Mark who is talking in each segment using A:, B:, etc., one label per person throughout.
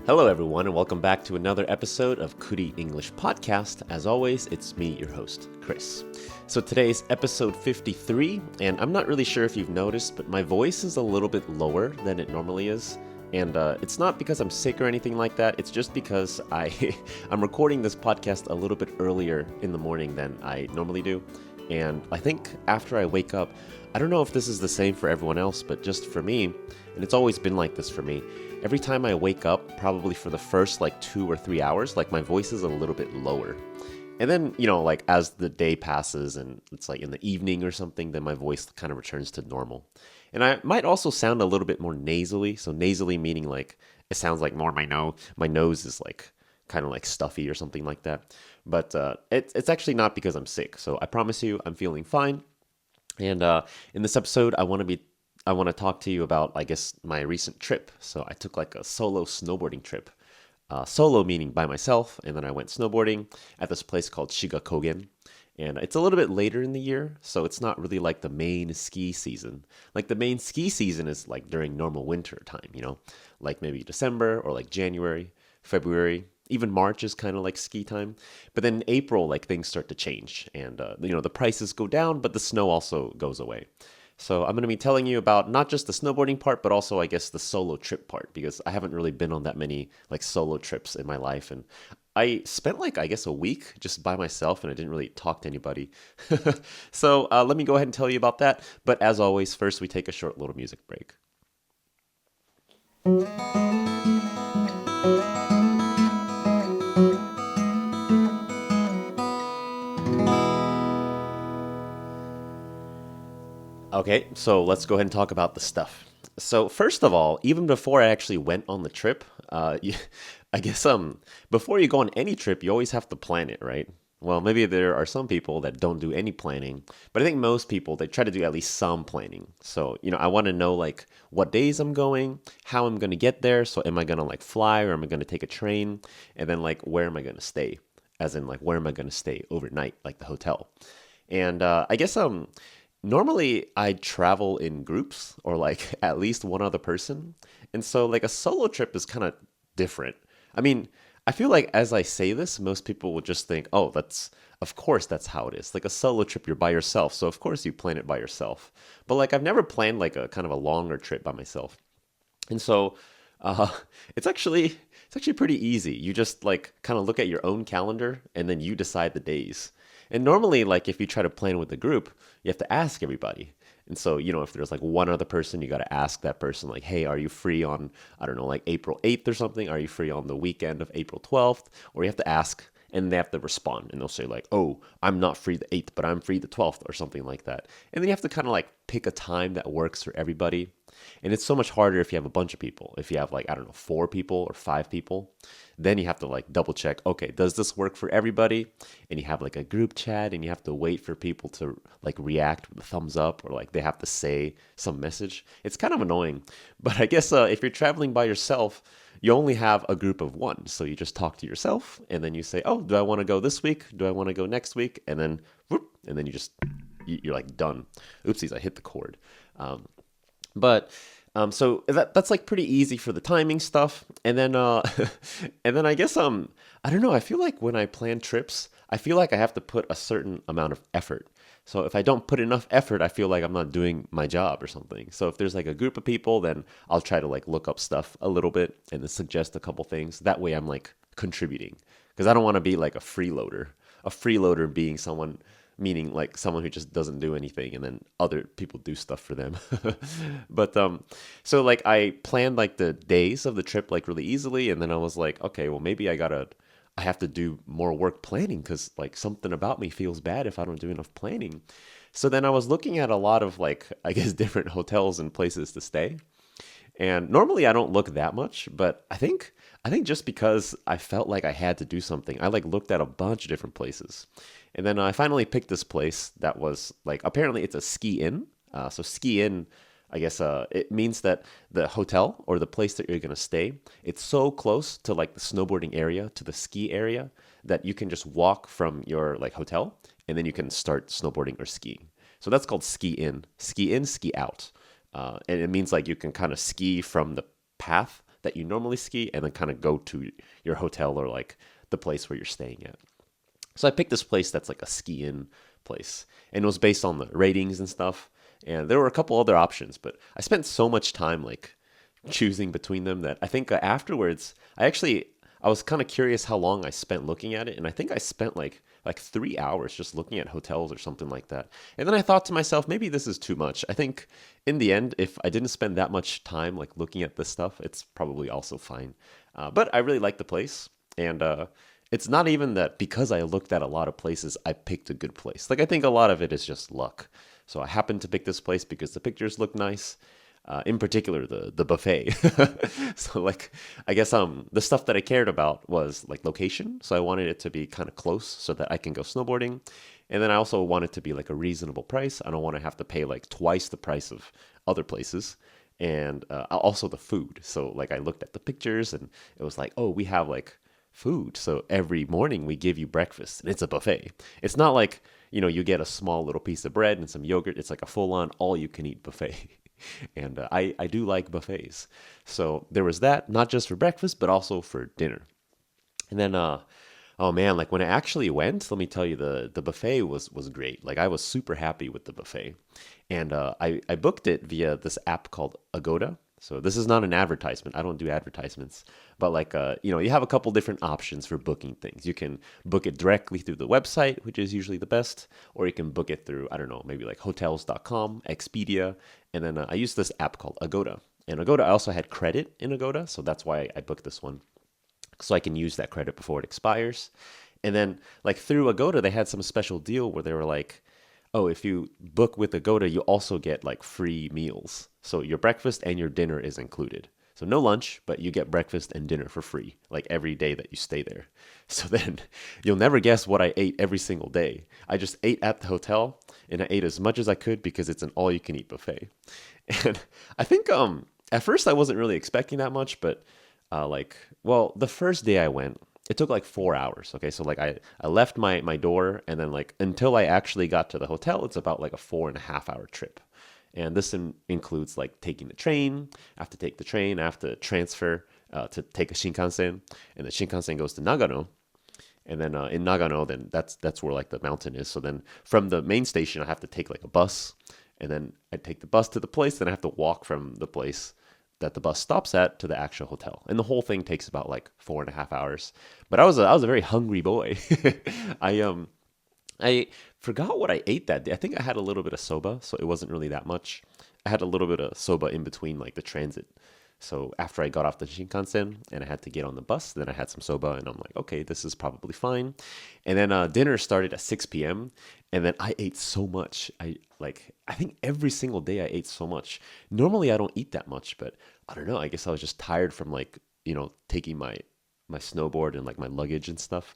A: Hello, everyone, and welcome back to another episode of Kuli English podcast. As always, it's me, your host, Chris. So today's episode 53, and I'm not really sure if you've noticed, but my voice is a little bit lower than it normally is. And it's not because I'm sick or anything like that. It's just because I'm recording this podcast a little bit earlier in the morning than I normally do. And I think after I wake up, I don't know if this is the same for everyone else, but just for me, and it's always been like this for me, every time I wake up, probably for the first 2 or 3 hours, my voice is a little bit lower. And then, as the day passes and it's in the evening or something, then my voice kind of returns to normal. And I might also sound a little bit more nasally. So nasally meaning it sounds like more my nose is kind of stuffy or something like that. But it's actually not because I'm sick. So I promise you I'm feeling fine. And in this episode, I want to talk to you about, my recent trip. So I took a solo snowboarding trip. Solo meaning by myself, and then I went snowboarding at this place called Shiga. And it's a little bit later in the year, so it's not really the main ski season. The main ski season is during normal winter time, maybe December or January, February. Even March is kind of ski time. But then in April, things start to change, and the prices go down, but the snow also goes away. So I'm going to be telling you about not just the snowboarding part, but also, the solo trip part, because I haven't really been on that many, solo trips in my life. And I spent, a week just by myself, and I didn't really talk to anybody. So let me go ahead and tell you about that. But as always, first we take a short little music break. Okay, so let's go ahead and talk about the stuff. So first of all, even before I actually went on the trip, before you go on any trip, you always have to plan it, right? Well, maybe there are some people that don't do any planning, but I think most people, they try to do at least some planning. So, I want to know what days I'm going, how I'm going to get there. So am I going to fly, or am I going to take a train? And then where am I going to stay? As in where am I going to stay overnight, the hotel? And normally, I travel in groups or at least one other person. And so a solo trip is kind of different. I mean, I feel as I say this, most people will just think, oh, of course that's how it is. A solo trip, you're by yourself. So of course you plan it by yourself. But I've never planned a kind of a longer trip by myself. And so it's actually pretty easy. You just kind of look at your own calendar and then you decide the days. And normally, if you try to plan with a group, you have to ask everybody. And so, if there's one other person, you got to ask that person, hey, are you free on, I don't know, April 8th or something? Are you free on the weekend of April 12th? Or you have to ask, and they have to respond. And they'll say oh, I'm not free the 8th, but I'm free the 12th or something like that. And then you have to kind of pick a time that works for everybody. And it's so much harder if you have a bunch of people. If you have I don't know, 4 people or 5 people, then you have to double check, okay, does this work for everybody? And you have a group chat, and you have to wait for people to react with a thumbs up, or they have to say some message. It's kind of annoying. But I guess if you're traveling by yourself, you only have a group of 1. So you just talk to yourself, and then you say, oh, do I want to go this week? Do I want to go next week? And then whoop, and then you're done. Oopsies, I hit the cord. So that's pretty easy for the timing stuff. And then I guess I don't know, I feel when I plan trips, I feel I have to put a certain amount of effort. So if I don't put enough effort, I feel I'm not doing my job or something. So if there's a group of people, then I'll try to look up stuff a little bit and then suggest a couple things. That way I'm contributing, because I don't want to be a freeloader. A freeloader being someone, meaning someone who just doesn't do anything and then other people do stuff for them. But so I planned the days of the trip really easily, and then I was okay, well, maybe I have to do more work planning, because something about me feels bad if I don't do enough planning. So then I was looking at a lot of I guess different hotels and places to stay. And normally I don't look that much, but I think just because I felt I had to do something, I looked at a bunch of different places. And then I finally picked this place that was apparently it's a ski inn. So ski inn, I guess it means that the hotel or the place that you're going to stay, it's so close to the snowboarding area, to the ski area, that you can just walk from your hotel, and then you can start snowboarding or skiing. So that's called ski in, ski out. And it means you can kind of ski from the path that you normally ski and then kind of go to your hotel or like the place where you're staying at. So I picked this place that's like a ski-in place, and it was based on the ratings and stuff. And there were a couple other options, but I spent so much time like choosing between them that I think afterwards, I was kind of curious how long I spent looking at it, and I think I spent like 3 hours just looking at hotels or something like that. And then I thought to myself, maybe this is too much. I think in the end, if I didn't spend that much time like looking at this stuff, it's probably also fine. But I really like the place, and it's not even that because I looked at a lot of places, I picked a good place. Like I think a lot of it is just luck. So I happened to pick this place because the pictures look nice. In particular, the buffet. So like, I guess the stuff that I cared about was like location. So I wanted it to be kind of close so that I can go snowboarding. And then I also want it to be like a reasonable price. I don't want to have to pay like twice the price of other places. And also the food. So like I looked at the pictures and it was like, oh, we have like food. So every morning we give you breakfast and it's a buffet. It's not like, you get a small little piece of bread and some yogurt. It's like a full-on all-you-can-eat buffet. And I do like buffets. So there was that, not just for breakfast, but also for dinner. And then, oh man, like when I actually went, let me tell you, the buffet was great. Like I was super happy with the buffet. And I booked it via this app called Agoda. So this is not an advertisement. I don't do advertisements. But like, you have a couple different options for booking things. You can book it directly through the website, which is usually the best. Or you can book it through, I don't know, maybe like hotels.com, Expedia. And then I used this app called Agoda. And Agoda, I also had credit in Agoda. So that's why I booked this one. So I can use that credit before it expires. And then like through Agoda, they had some special deal where they were like, oh, if you book with Agoda, you also get like free meals. So your breakfast and your dinner is included. So no lunch, but you get breakfast and dinner for free, like every day that you stay there. So then you'll never guess what I ate every single day. I just ate at the hotel and I ate as much as I could because it's an all-you-can-eat buffet. And I think at first I wasn't really expecting that much, but the first day I went, it took like 4 hours. Okay, so like I left my door and then like until I actually got to the hotel, it's about like a 4.5 hour trip. And this includes like taking the train. I have to take the train. I have to transfer to take a Shinkansen, and the Shinkansen goes to Nagano. And then in Nagano, then that's where like the mountain is. So then from the main station, I have to take like a bus, and then I take the bus to the place. Then I have to walk from the place that the bus stops at to the actual hotel, and the whole thing takes about like 4.5 hours. But I was a very hungry boy. I forgot what I ate that day. I think I had a little bit of soba, so it wasn't really that much. I had a little bit of soba in between like the transit. So after I got off the Shinkansen and I had to get on the bus, then I had some soba and I'm like, okay, this is probably fine. And then dinner started at 6 p.m. and then I ate so much. I think every single day I ate so much. Normally I don't eat that much, but I don't know. I guess I was just tired from like, taking my snowboard and like my luggage and stuff.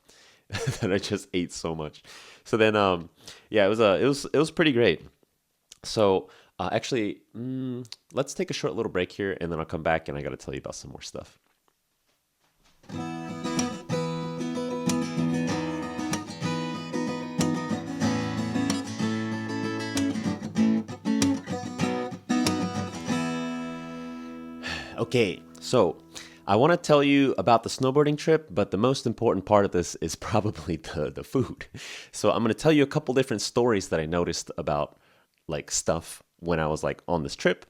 A: That I just ate so much. So then, it was pretty great. So actually, let's take a short little break here, and then I'll come back and I got to tell you about some more stuff. Okay, so I want to tell you about the snowboarding trip, but the most important part of this is probably the food. So I'm going to tell you a couple different stories that I noticed about like stuff when I was like on this trip.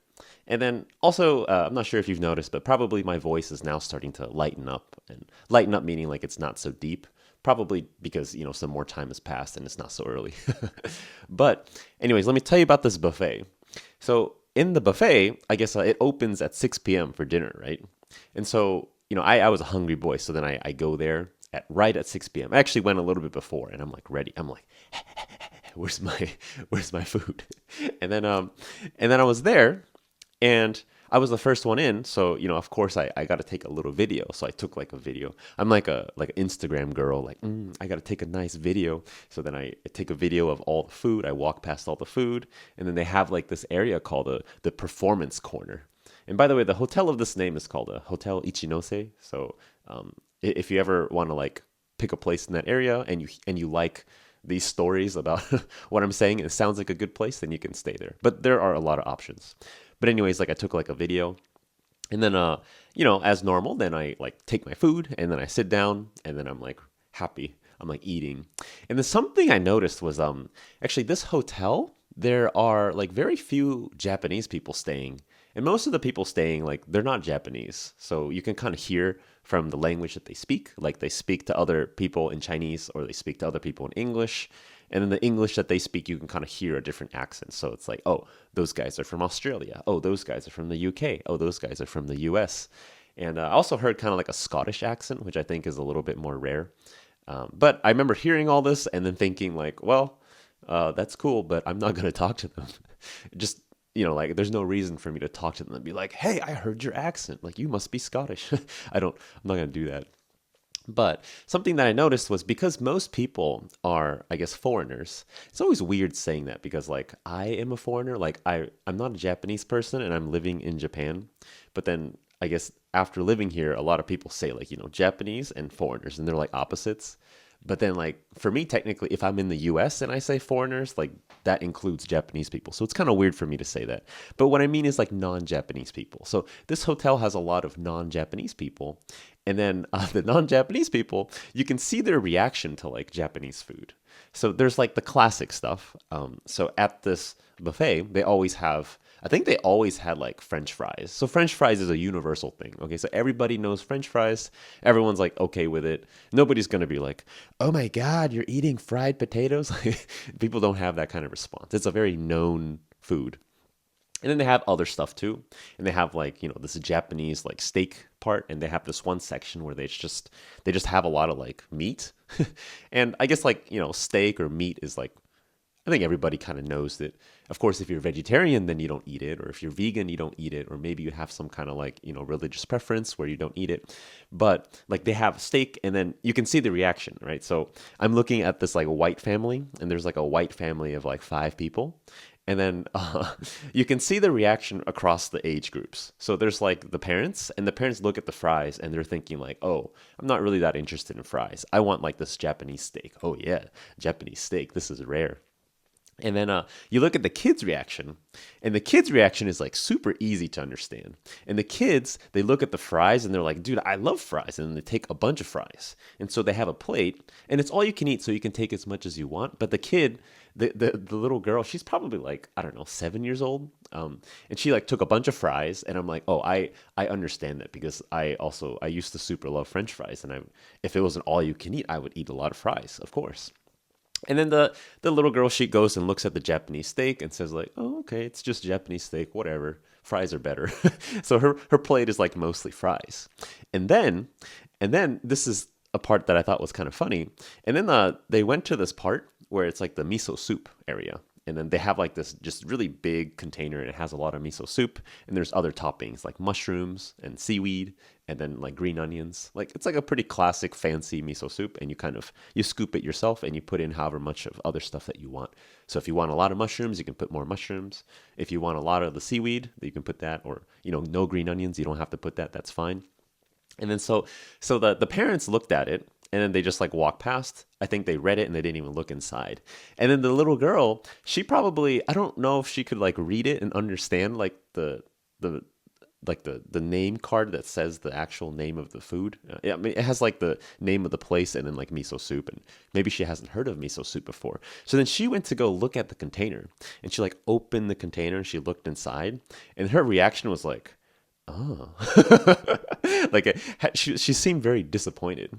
A: And then also, I'm not sure if you've noticed, but probably my voice is now starting to lighten up. And lighten up meaning like it's not so deep. Probably because, some more time has passed and it's not so early. But anyways, let me tell you about this buffet. So in the buffet, I guess it opens at 6 p.m. for dinner, right? And so, I was a hungry boy. So then I go there right at 6 p.m. I actually went a little bit before and I'm like ready. I'm like, where's my food? And then I was there and I was the first one in. So, of course I got to take a little video. So I took like a video. I'm like an Instagram girl, like, I got to take a nice video. So then I take a video of all the food. I walk past all the food. And then they have like this area called the performance corner. And by the way, the hotel of this name is called a Hotel Ichinose. So if you ever want to like pick a place in that area and you like these stories about what I'm saying, it sounds like a good place, then you can stay there. But there are a lot of options. But anyways, like I took like a video And then, as normal, then I like take my food and then I sit down and then I'm like happy. I'm like eating. And then something I noticed was actually this hotel, there are like very few Japanese people staying. And most of the people staying, like, they're not Japanese. So you can kind of hear from the language that they speak. Like, they speak to other people in Chinese or they speak to other people in English. And in the English that they speak, you can kind of hear a different accent. So it's like, oh, those guys are from Australia. Oh, those guys are from the UK. Oh, those guys are from the US. And I also heard kind of like a Scottish accent, which I think is a little bit more rare. But I remember hearing all this and then thinking like, well, that's cool, but I'm not going to talk to them. Just, like there's no reason for me to talk to them and be like, hey, I heard your accent. Like, you must be Scottish. I'm not going to do that. But something that I noticed was because most people are, I guess, foreigners. It's always weird saying that because, like, I am a foreigner. Like, I'm not a Japanese person and I'm living in Japan. But then I guess after living here, a lot of people say, like, Japanese and foreigners, and they're like opposites. But then, like, for me, technically, if I'm in the US and I say foreigners, like, that includes Japanese people. So it's kind of weird for me to say that. But what I mean is, like, non-Japanese people. So this hotel has a lot of non-Japanese people. And then the non-Japanese people, you can see their reaction to, like, Japanese food. So there's, like, the classic stuff. So at this buffet, I think they always had like French fries. So French fries is a universal thing. Okay, so everybody knows French fries. Everyone's like okay with it. Nobody's gonna be like, oh my God, you're eating fried potatoes. People don't have that kind of response. It's a very known food. And then they have other stuff too. And they have like, this Japanese like steak part. And they have this one section where they just have a lot of like meat. And I guess like, steak or meat is like, I think everybody kind of knows that. Of course, if you're vegetarian, then you don't eat it. Or if you're vegan, you don't eat it. Or maybe you have some kind of like, religious preference where you don't eat it. But like they have steak and then you can see the reaction, right? So I'm looking at this like white family and there's like a white family of like 5 people. And then you can see the reaction across the age groups. So there's like the parents and the parents look at the fries and they're thinking like, oh, I'm not really that interested in fries. I want like this Japanese steak. Oh yeah, Japanese steak. This is rare. And then you look at the kids' reaction, and the kids' reaction is like super easy to understand. And the kids, they look at the fries and they're like, dude, I love fries. And then they take a bunch of fries. And so they have a plate, and it's all you can eat, so you can take as much as you want. But the kid, the little girl, she's probably like, I don't know, 7 years old. And she like took a bunch of fries, and I'm like, oh, I understand that because I used to super love French fries. And if it wasn't all you can eat, I would eat a lot of fries, of course. And then the little girl, she goes and looks at the Japanese steak and says like, oh, okay, it's just Japanese steak, whatever. Fries are better. So her plate is like mostly fries. And then this is a part that I thought was kind of funny. And then they went to this part where it's like the miso soup area. And then they have like this just really big container and it has a lot of miso soup. And there's other toppings like mushrooms and seaweed and then like green onions. Like it's like a pretty classic fancy miso soup. And you scoop it yourself and you put in however much of other stuff that you want. So if you want a lot of mushrooms, you can put more mushrooms. If you want a lot of the seaweed, you can put that. Or, no green onions, you don't have to put that. That's fine. And then so the parents looked at it and then they just like walked past. I think they read it and they didn't even look inside. And then the little girl, she probably, I don't know if she could like read it and understand like the name card that says the actual name of the food. Yeah, I mean, it has like the name of the place and then like miso soup. And maybe she hasn't heard of miso soup before. So then she went to go look at the container and she like opened the container and she looked inside and her reaction was like, oh, like she seemed very disappointed.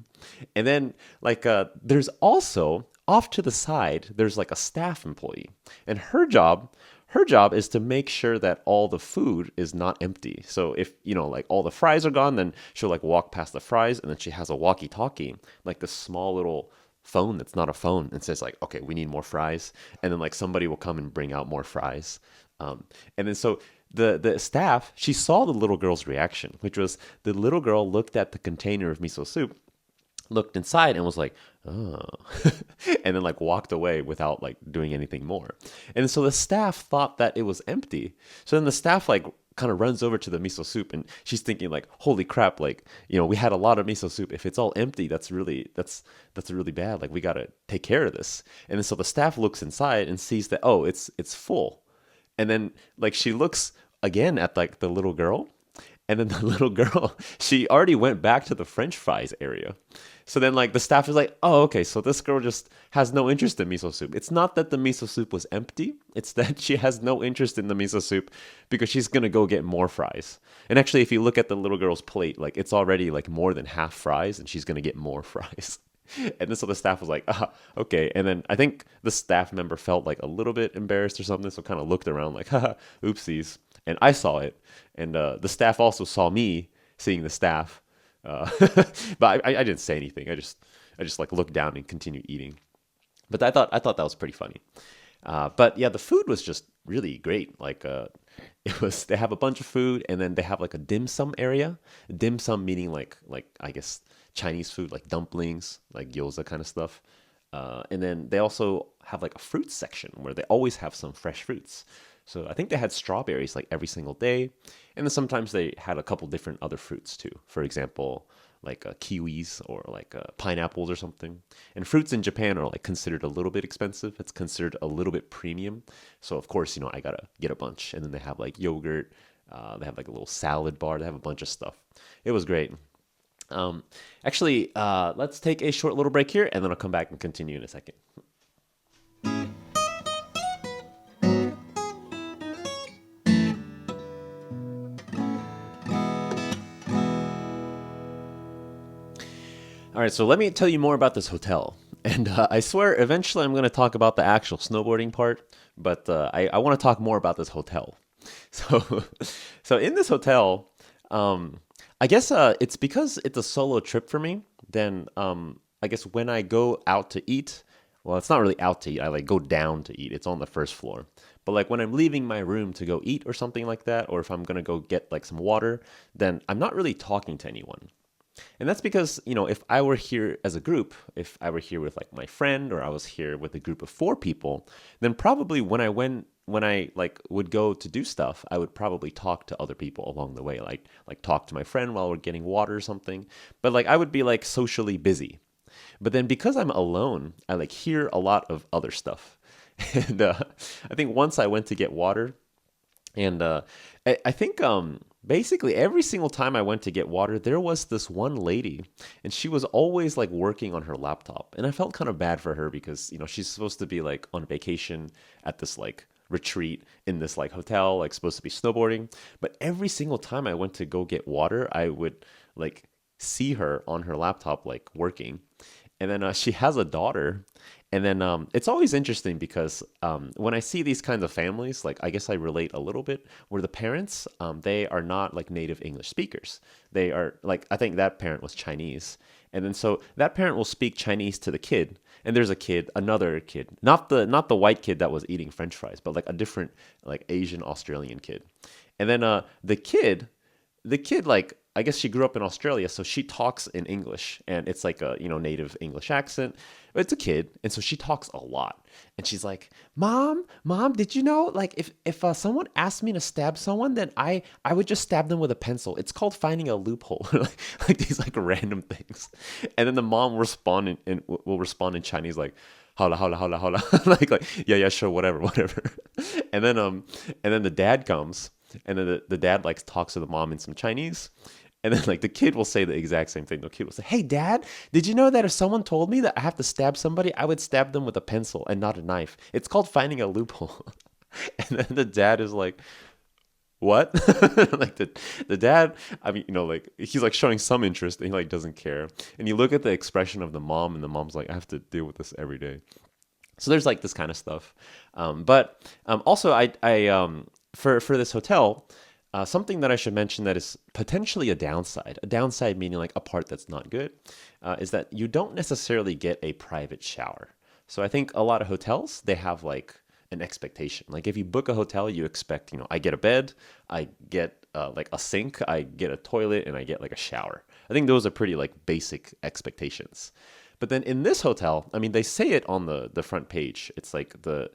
A: And then like there's also off to the side, there's like a staff employee and her job is to make sure that all the food is not empty. So if, like all the fries are gone, then she'll like walk past the fries and then she has a walkie-talkie, like this small little phone that's not a phone and says like, okay, we need more fries. And then like somebody will come and bring out more fries. And then so the staff, she saw the little girl's reaction, which was the little girl looked at the container of miso soup, looked inside and was like, oh, and then like walked away without like doing anything more. And so the staff thought that it was empty. So then the staff like kind of runs over to the miso soup and she's thinking like, holy crap, like, we had a lot of miso soup. If it's all empty, that's really bad. Like we got to take care of this. And then so the staff looks inside and sees that, oh, it's full. And then like she looks again at like the little girl And then the little girl, she already went back to the French fries area. So then, like, the staff is like, oh, okay, so this girl just has no interest in miso soup. It's not that the miso soup was empty, it's that she has no interest in the miso soup because she's gonna go get more fries. And actually, if you look at the little girl's plate, like, it's already like more than half fries, and she's gonna get more fries. And then so the staff was like, okay. And then I think the staff member felt like a little bit embarrassed or something, so kind of looked around like, haha, oopsies. And I saw it, and the staff also saw me seeing the staff. But I didn't say anything. I just like looked down and continued eating. But I thought that was pretty funny. But yeah, the food was just really great. Like it was they have a bunch of food, and then they have like a dim sum area. Dim sum meaning like I guess Chinese food, like dumplings, like gyoza kind of stuff. And then they also have like a fruit section where they always have some fresh fruits. So I think they had strawberries like every single day. And then sometimes they had a couple different other fruits too. For example, like kiwis or like pineapples or something. And fruits in Japan are like considered a little bit expensive. It's considered a little bit premium. So of course, I gotta get a bunch. And then they have like yogurt. They have like a little salad bar. They have a bunch of stuff. It was great. Actually, let's take a short little break here, and then I'll come back and continue in a second. All right, so let me tell you more about this hotel. And I swear, eventually, I'm going to talk about the actual snowboarding part, but I want to talk more about this hotel. So, so in this hotel, I guess it's because it's a solo trip for me. Then I guess when I go out to eat, well, it's not really out to eat. I like go down to eat. It's on the first floor. But like when I'm leaving my room to go eat or something like that, or if I'm gonna go get like some water, then I'm not really talking to anyone. And that's because, if I were here as a group, if I were here with like my friend or I was here with a group of four people, then probably when I like would go to do stuff, I would probably talk to other people along the way, like talk to my friend while we're getting water or something. But like I would be like socially busy. But then because I'm alone, I like hear a lot of other stuff. And I think once I went to get water, and I think basically every single time I went to get water, there was this one lady, and she was always like working on her laptop. And I felt kind of bad for her because, she's supposed to be like on vacation at this like retreat in this like hotel, like supposed to be snowboarding. But every single time I went to go get water, I would like see her on her laptop, like working. And then she has a daughter. And then it's always interesting because when I see these kinds of families, like I guess I relate a little bit, where the parents, they are not like native English speakers. They are like, I think that parent was Chinese. And then so that parent will speak Chinese to the kid. And there's a kid, another kid, not the white kid that was eating French fries, but like a different like Asian Australian kid. And then the kid like I guess she grew up in Australia, so she talks in English, and it's like a native English accent. It's a kid, and so she talks a lot, and she's like, "Mom, did you know like if someone asked me to stab someone, then I would just stab them with a pencil. It's called finding a loophole." like these like random things, and then the mom will respond in Chinese like, "Hola, hola, hola, hola," like yeah, sure, whatever, and then the dad comes. And then the dad like talks to the mom in some Chinese. And then like the kid will say the exact same thing. The kid will say, "Hey dad, did you know that if someone told me that I have to stab somebody, I would stab them with a pencil and not a knife? It's called finding a loophole." And then the dad is like, "What?" Like the dad, I mean, like he's like showing some interest and he like doesn't care. And you look at the expression of the mom and the mom's like, "I have to deal with this every day." So there's like this kind of stuff. But also I for this hotel, something that I should mention that is potentially a downside meaning like a part that's not good, is that you don't necessarily get a private shower. So I think a lot of hotels, they have like an expectation. Like if you book a hotel, you expect, I get a bed, I get like a sink, I get a toilet, and I get like a shower. I think those are pretty like basic expectations. But then in this hotel, I mean, they say it on the front page. It's like the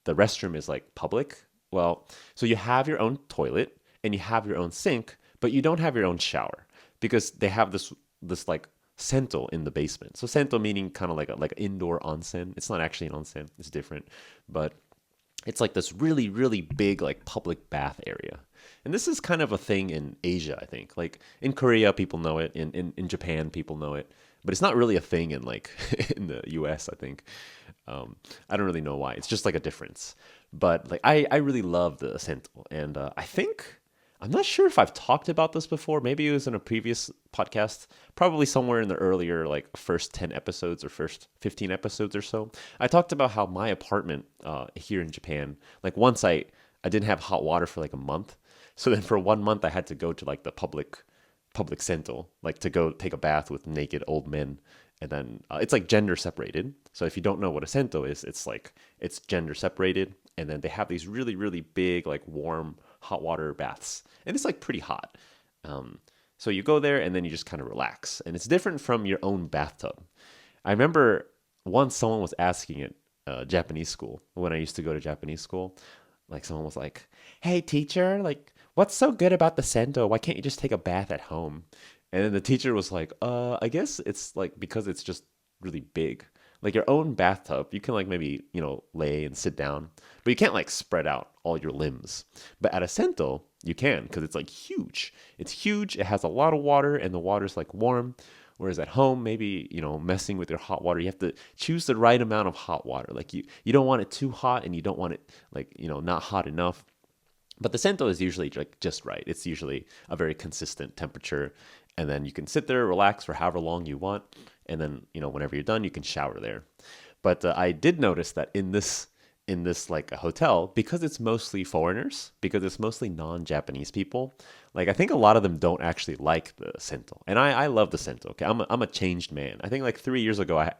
A: restroom is like public. Well, so you have your own toilet and you have your own sink, but you don't have your own shower because they have this like sento in the basement. So sento meaning kind of like an indoor onsen. It's not actually an onsen. It's different, but It's like this really, really big like public bath area. And this is kind of a thing in Asia, I think. Like in Korea, people know it. In Japan, people know it. But it's not really a thing in like in the US, I think. I don't really know why. It's just like a difference. But like I really love the sento. And I think I'm not sure if I've talked about this before. Maybe it was in a previous podcast, probably somewhere in the earlier, like first 10 episodes or first 15 episodes or so. I talked about how my apartment here in Japan, like once I didn't have hot water for like a month. So then for 1 month, I had to go to like the public sento, like to go take a bath with naked old men. And then it's like gender separated. So if you don't know what a sento is, it's like it's gender separated. And then they have these really, really big, like warm hot water baths. And it's like pretty hot. So you go there and then you just kind of relax. And it's different from your own bathtub. I remember once someone was asking at Japanese school, when I used to go to Japanese school, like someone was like, "Hey teacher, like what's so good about the sento? Why can't you just take a bath at home?" And then the teacher was like, I guess it's like because it's just really big. Like your own bathtub, you can like maybe, lay and sit down, but you can't like spread out all your limbs. But at a sento, you can because it's like huge. It's huge. It has a lot of water and the water's like warm. Whereas at home, maybe, messing with your hot water, you have to choose the right amount of hot water. Like you don't want it too hot and you don't want it like, not hot enough. But the sento is usually like just right. It's usually a very consistent temperature. And then you can sit there, relax for however long you want. And then, whenever you're done, you can shower there. But I did notice that in this like a hotel, because it's mostly foreigners, because it's mostly non-Japanese people, like I think a lot of them don't actually like the sento. And I love the sento. Okay, I'm a changed man. I think like 3 years ago, I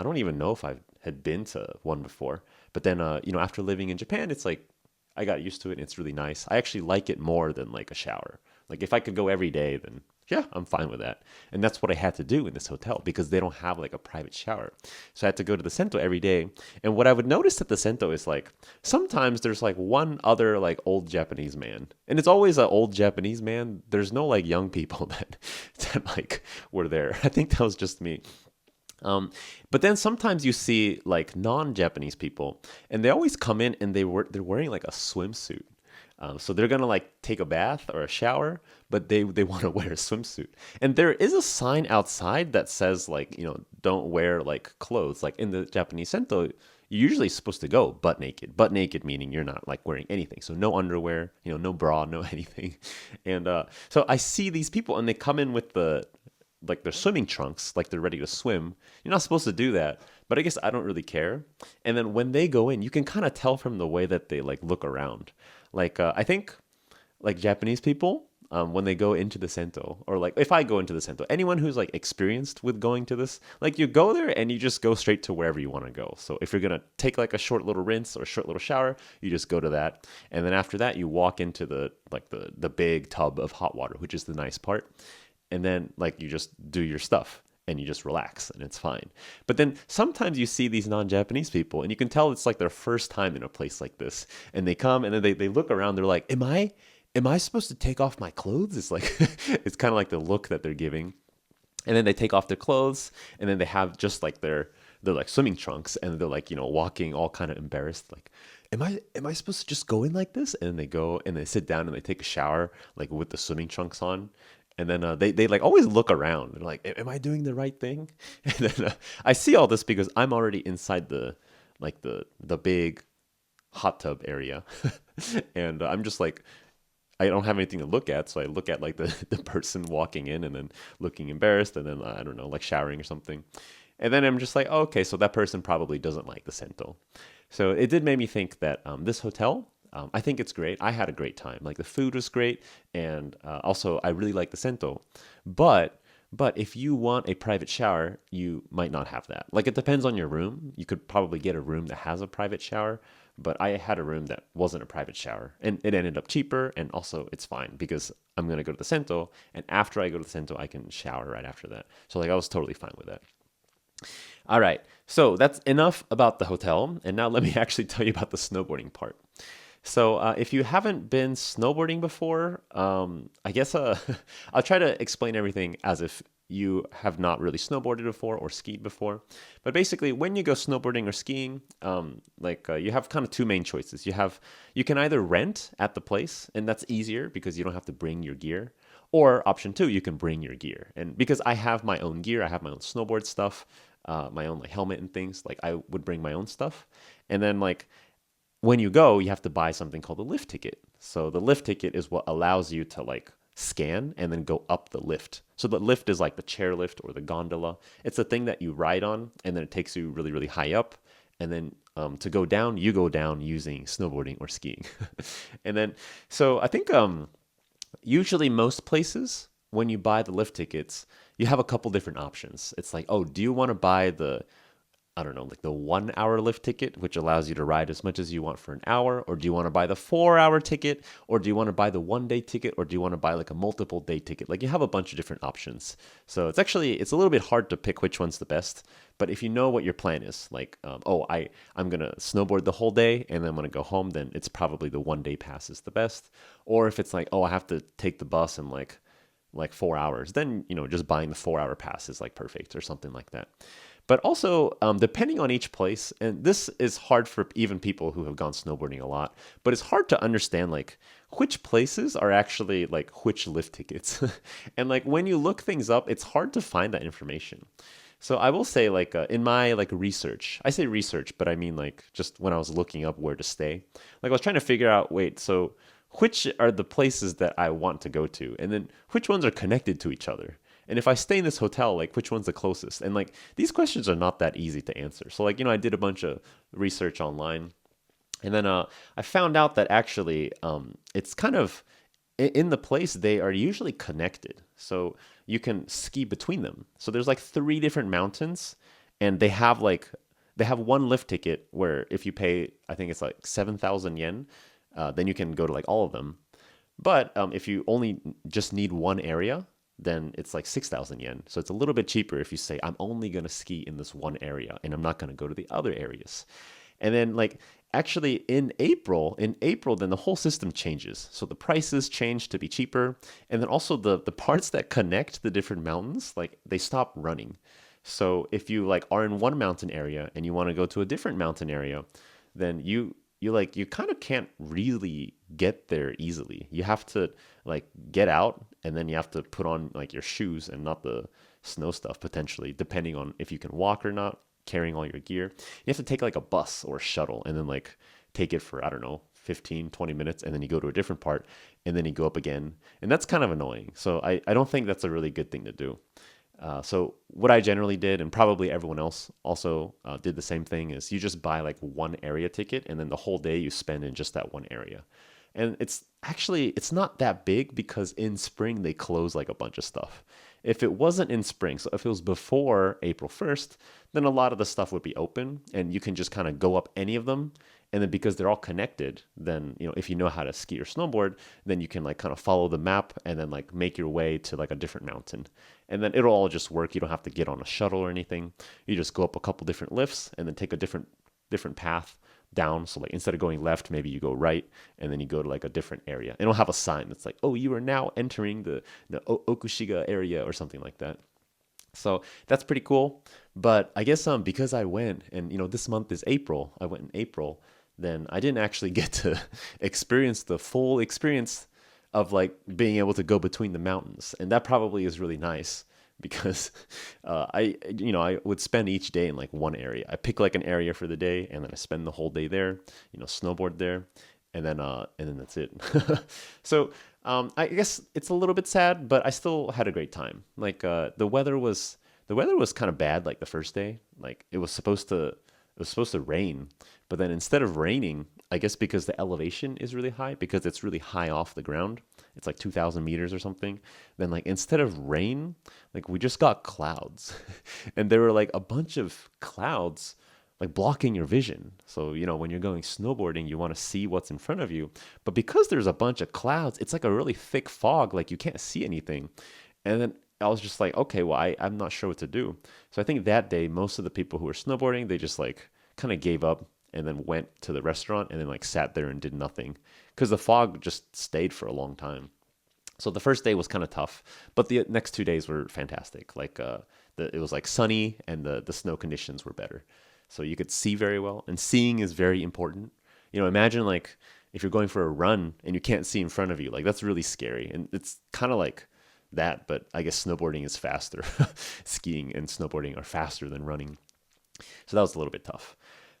A: don't even know if I had been to one before. But then, after living in Japan, it's like I got used to it and it's really nice. I actually like it more than like a shower. Like if I could go every day, then yeah, I'm fine with that. And that's what I had to do in this hotel because they don't have like a private shower. So I had to go to the sento every day. And what I would notice at the sento is like sometimes there's like one other like old Japanese man. And it's always an old Japanese man. There's no like young people that like were there. I think that was just me. But then sometimes you see like non-Japanese people, and they always come in and they're wearing like a swimsuit. So they're gonna like take a bath or a shower, but they want to wear a swimsuit. And there is a sign outside that says like don't wear like clothes. Like in the Japanese sento, you're usually supposed to go butt naked. Butt naked meaning you're not like wearing anything. So no underwear, no bra, no anything. And so I see these people and they come in with like their swimming trunks, like they're ready to swim. You're not supposed to do that, but I guess I don't really care. And then when they go in, you can kind of tell from the way that they like look around. Like I think like Japanese people, when they go into the sento, or like if I go into the sento, anyone who's like experienced with going to this, like you go there and you just go straight to wherever you want to go. So if you're gonna take like a short little rinse or a short little shower, you just go to that, and then after that you walk into the big tub of hot water, which is the nice part. And then like you just do your stuff and you just relax and it's fine. But then sometimes you see these non-Japanese people and you can tell it's like their first time in a place like this. And they come and then they look around, they're like, am I supposed to take off my clothes? It's like it's kind of like the look that they're giving. And then they take off their clothes and then they have just like their like swimming trunks and they're like, walking all kind of embarrassed, like, am I supposed to just go in like this? And they go and they sit down and they take a shower like with the swimming trunks on. And then they like always look around. They're like, am I doing the right thing? And then I see all this because I'm already inside the big hot tub area. And I'm just like, I don't have anything to look at. So I look at like the person walking in and then looking embarrassed. And then, I don't know, like showering or something. And then I'm just like, oh, okay, so that person probably doesn't like the sento. So it did make me think that this hotel, I think it's great. I had a great time. Like the food was great, and also I really like the sento. But if you want a private shower, you might not have that. Like it depends on your room. You could probably get a room that has a private shower, but I had a room that wasn't a private shower, and it ended up cheaper, and also it's fine because I'm gonna go to the sento, and after I go to the sento, I can shower right after that. So like I was totally fine with that. All right, so that's enough about the hotel, and now let me actually tell you about the snowboarding part. So if you haven't been snowboarding before, I guess I'll try to explain everything as if you have not really snowboarded before or skied before. But basically, when you go snowboarding or skiing, you have kind of two main choices. You can either rent at the place, and that's easier because you don't have to bring your gear. Or option two, you can bring your gear. And because I have my own gear, I have my own snowboard stuff, my own like helmet and things. Like I would bring my own stuff, and then like when you go, you have to buy something called a lift ticket. So the lift ticket is what allows you to like scan and then go up the lift. So the lift is like the chairlift or the gondola. It's the thing that you ride on, and then it takes you really, really high up. And then to go down, you go down using snowboarding or skiing. And then, so I think usually most places, when you buy the lift tickets, you have a couple different options. It's like, oh, do you want to buy the I don't know, like the 1 hour lift ticket, which allows you to ride as much as you want for an hour? Or do you want to buy the 4 hour ticket? Or do you want to buy the 1 day ticket? Or do you want to buy like a multiple day ticket? Like you have a bunch of different options. So it's a little bit hard to pick which one's the best. But if you know what your plan is, like, I'm going to snowboard the whole day and then I'm going to go home, then it's probably the 1 day pass is the best. Or if it's like, oh, I have to take the bus in like 4 hours, then, just buying the 4 hour pass is like perfect or something like that. But also, depending on each place, and this is hard for even people who have gone snowboarding a lot, but it's hard to understand like which places are actually like which lift tickets. And like when you look things up, it's hard to find that information. So I will say like in my like research, I say research, but I mean like just when I was looking up where to stay, like I was trying to figure out, wait, so which are the places that I want to go to? And then which ones are connected to each other? And if I stay in this hotel, like which one's the closest? And like these questions are not that easy to answer. So like, I did a bunch of research online, and then I found out that actually it's kind of in the place they are usually connected. So you can ski between them. So there's like 3 different mountains, and they have one lift ticket where if you pay, I think it's like 7,000 yen, then you can go to like all of them. But if you only just need one area, then it's like 6,000 yen. So it's a little bit cheaper if you say, I'm only going to ski in this one area and I'm not going to go to the other areas. And then like actually in April, then the whole system changes. So the prices change to be cheaper. And then also the parts that connect the different mountains, like they stop running. So if you like are in one mountain area and you want to go to a different mountain area, then you kind of can't really get there easily. You have to like get out, and then you have to put on like your shoes and not the snow stuff potentially, depending on if you can walk or not, carrying all your gear. You have to take like a bus or a shuttle and then like take it for, I don't know, 15, 20 minutes, and then you go to a different part, and then you go up again. And that's kind of annoying. So I don't think that's a really good thing to do. So what I generally did, and probably everyone else also did the same thing, is you just buy like one area ticket, and then the whole day you spend in just that one area. And it's not that big because in spring they close like a bunch of stuff. If it wasn't in spring, so if it was before April 1st, then a lot of the stuff would be open and you can just kind of go up any of them. And then because they're all connected, then, if you know how to ski or snowboard, then you can like kind of follow the map and then like make your way to like a different mountain. And then it'll all just work. You don't have to get on a shuttle or anything. You just go up a couple different lifts and then take a different path down. So like instead of going left, maybe you go right, and then you go to like a different area. And it'll have a sign that's like, oh, you are now entering the Okushiga area or something like that. So that's pretty cool. But I guess because I went, and this month is April, I went in April, then I didn't actually get to experience the full experience of like being able to go between the mountains. And that probably is really nice because I would spend each day in like one area. I pick like an area for the day, and then I spend the whole day there, snowboard there, and then that's it. So I guess it's a little bit sad, but I still had a great time. Like the weather was kind of bad like the first day. Like it was supposed to rain, but then instead of raining, I guess because the elevation is really high, because it's really high off the ground, it's like 2,000 meters or something, then like instead of rain, like we just got clouds. And there were like a bunch of clouds like blocking your vision. So, when you're going snowboarding, you want to see what's in front of you. But because there's a bunch of clouds, it's like a really thick fog, like you can't see anything. And then I was just like, okay, well, I'm not sure what to do. So I think that day, most of the people who were snowboarding, they just like kind of gave up and then went to the restaurant and then like sat there and did nothing because the fog just stayed for a long time. So the first day was kind of tough, but the next 2 days were fantastic. It was like sunny and the snow conditions were better. So you could see very well, and seeing is very important. Imagine like if you're going for a run and you can't see in front of you, like that's really scary. And it's kind of like that, but I guess snowboarding is faster. Skiing and snowboarding are faster than running. So that was a little bit tough.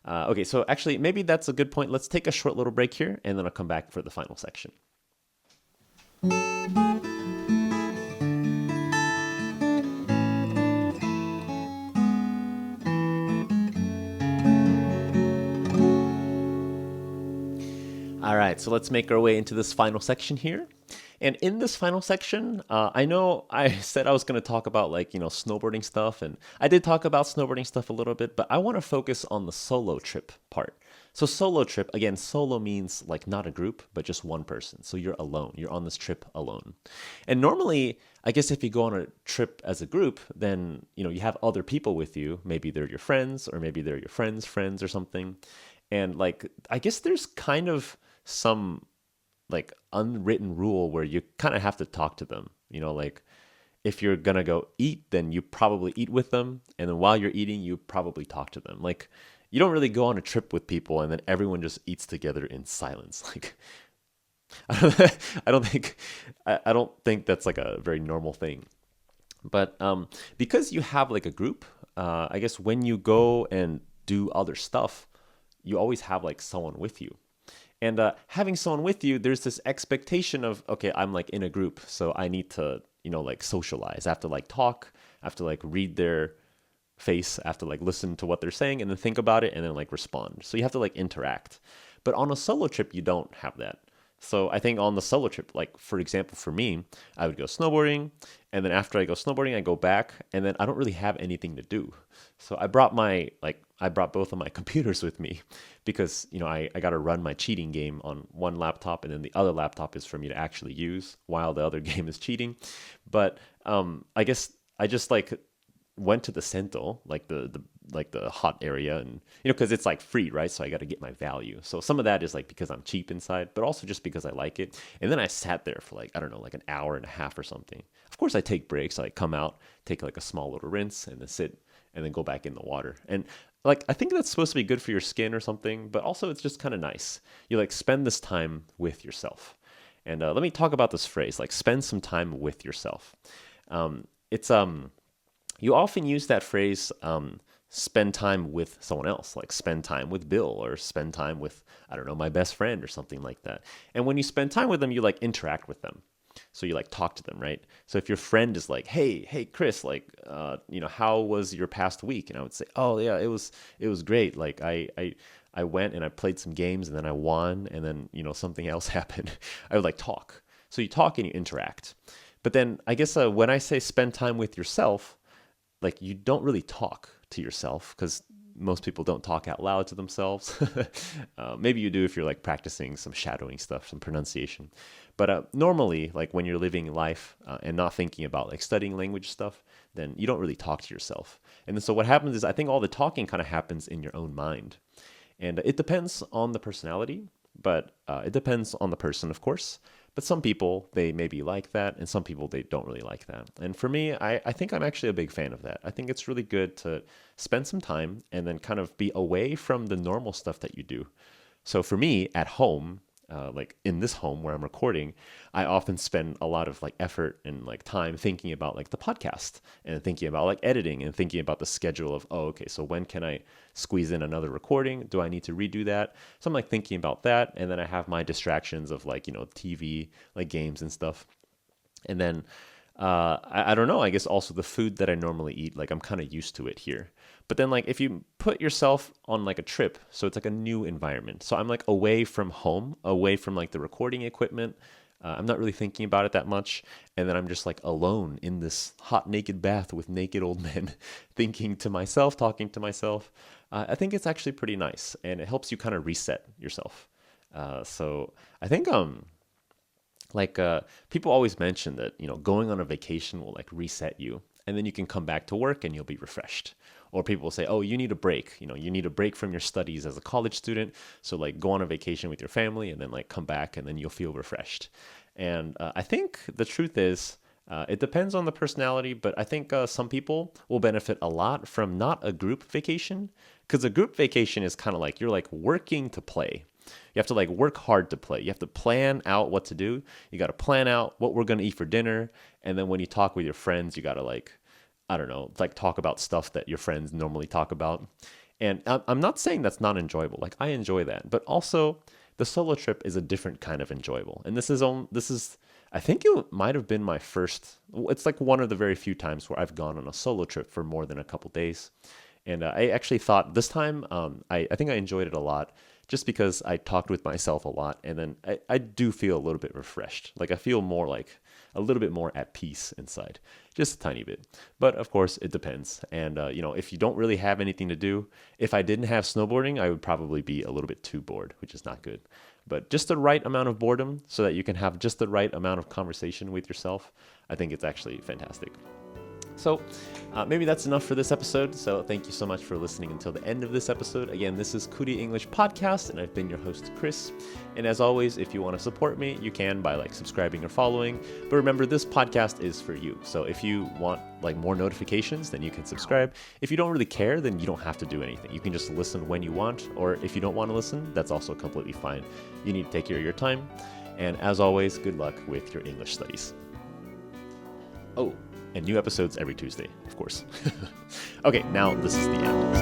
A: Okay, so actually, maybe that's a good point. Let's take a short little break here, and then I'll come back for the final section. All right, so let's make our way into this final section here. And in this final section, I know I said I was going to talk about snowboarding stuff, and I did talk about snowboarding stuff a little bit, but I want to focus on the solo trip part. So solo trip, again, solo means like not a group, but just one person. So you're alone. You're on this trip alone. And normally, I guess if you go on a trip as a group, then, you have other people with you. Maybe they're your friends, or maybe they're your friends' friends or something. And I guess there's kind of some unwritten rule where you kind of have to talk to them. If you're gonna go eat, then you probably eat with them, and then while you're eating, you probably talk to them. You don't really go on a trip with people and then everyone just eats together in silence. I don't think that's like a very normal thing. But because you have like a group, I guess when you go and do other stuff, you always have like someone with you. And having someone with you, there's this expectation of, okay, I'm like in a group, so I need to, socialize. I have to talk, I have to read their face, I have to listen to what they're saying and then think about it and then respond. So you have to interact. But on a solo trip, you don't have that. So I think on the solo trip, for example, for me, I would go snowboarding, and then after I go snowboarding, I go back, and then I don't really have anything to do. So I brought both of my computers with me because, I got to run my cheating game on one laptop, and then the other laptop is for me to actually use while the other game is cheating. But I guess I just went to the sento, the hot area, and because it's free, right? So I got to get my value. So some of that is because I'm cheap inside, but also just because I like it. And then I sat there for I don't know, an hour and a half or something. Of course I take breaks. I come out, take a small little rinse, and then sit and then go back in the water. And I think that's supposed to be good for your skin or something, but also it's just kind of nice. You spend this time with yourself. And let me talk about this phrase, spend some time with yourself. It's you often use that phrase, spend time with someone else, spend time with Bill, or spend time with, I don't know, my best friend or something like that. And when you spend time with them, you interact with them. So you talk to them, right? So if your friend is hey, Chris, how was your past week? And I would say, oh yeah, it was great. I went and I played some games and then I won, and then, something else happened. I would talk. So you talk and you interact. But then I guess when I say spend time with yourself, you don't really talk to yourself, because most people don't talk out loud to themselves. Maybe you do if you're practicing some shadowing stuff, some pronunciation. But normally, when you're living life and not thinking about studying language stuff, then you don't really talk to yourself. And then so what happens is, I think all the talking kind of happens in your own mind. And it depends on the personality, but it depends on the person, of course. But some people, they maybe like that, and some people, they don't really like that. And for me, I think I'm actually a big fan of that. I think it's really good to spend some time and then kind of be away from the normal stuff that you do. So for me, at home, in this home where I'm recording, I often spend a lot of effort and time thinking about the podcast, and thinking about editing, and thinking about the schedule of, oh, okay, so when can I squeeze in another recording? Do I need to redo that? So I'm thinking about that, and then I have my distractions of TV, games and stuff. And then I don't know, I guess also the food that I normally eat, I'm kind of used to it here. But then if you put yourself on a trip, so it's a new environment. So I'm away from home, away from the recording equipment. I'm not really thinking about it that much. And then I'm just alone in this hot naked bath with naked old men, thinking to myself, talking to myself. I think it's actually pretty nice, and it helps you kind of reset yourself. So I think people always mention that, going on a vacation will reset you, and then you can come back to work and you'll be refreshed. Or people will say, oh, you need a break. You need a break from your studies as a college student. So go on a vacation with your family and then come back, and then you'll feel refreshed. And I think the truth is, it depends on the personality, but I think some people will benefit a lot from not a group vacation, because a group vacation is kind of like you're like working to play. You have to like work hard to play. You have to plan out what to do. You got to plan out what we're going to eat for dinner. And then when you talk with your friends, you got to like, I don't know, like talk about stuff that your friends normally talk about. And I'm not saying that's not enjoyable. Like I enjoy that, but also the solo trip is a different kind of enjoyable. And this is I think it might have been my first. It's like one of the very few times where I've gone on a solo trip for more than a couple days. And I actually thought this time, I think I enjoyed it a lot just because I talked with myself a lot. And then I do feel a little bit refreshed. Like I feel more like a little bit more at peace inside, just a tiny bit. But of course, it depends. And, if you don't really have anything to do, if I didn't have snowboarding, I would probably be a little bit too bored, which is not good. But just the right amount of boredom so that you can have just the right amount of conversation with yourself, I think it's actually fantastic. So maybe that's enough for this episode. So thank you so much for listening until the end of this episode. Again, this is Kuli English Podcast, and I've been your host, Chris. And as always, if you want to support me, you can by like subscribing or following. But remember, this podcast is for you. So if you want like more notifications, then you can subscribe. If you don't really care, then you don't have to do anything. You can just listen when you want, or if you don't want to listen, that's also completely fine. You need to take care of your time. And as always, good luck with your English studies. Oh, and new episodes every Tuesday, of course. Okay, now this is the end.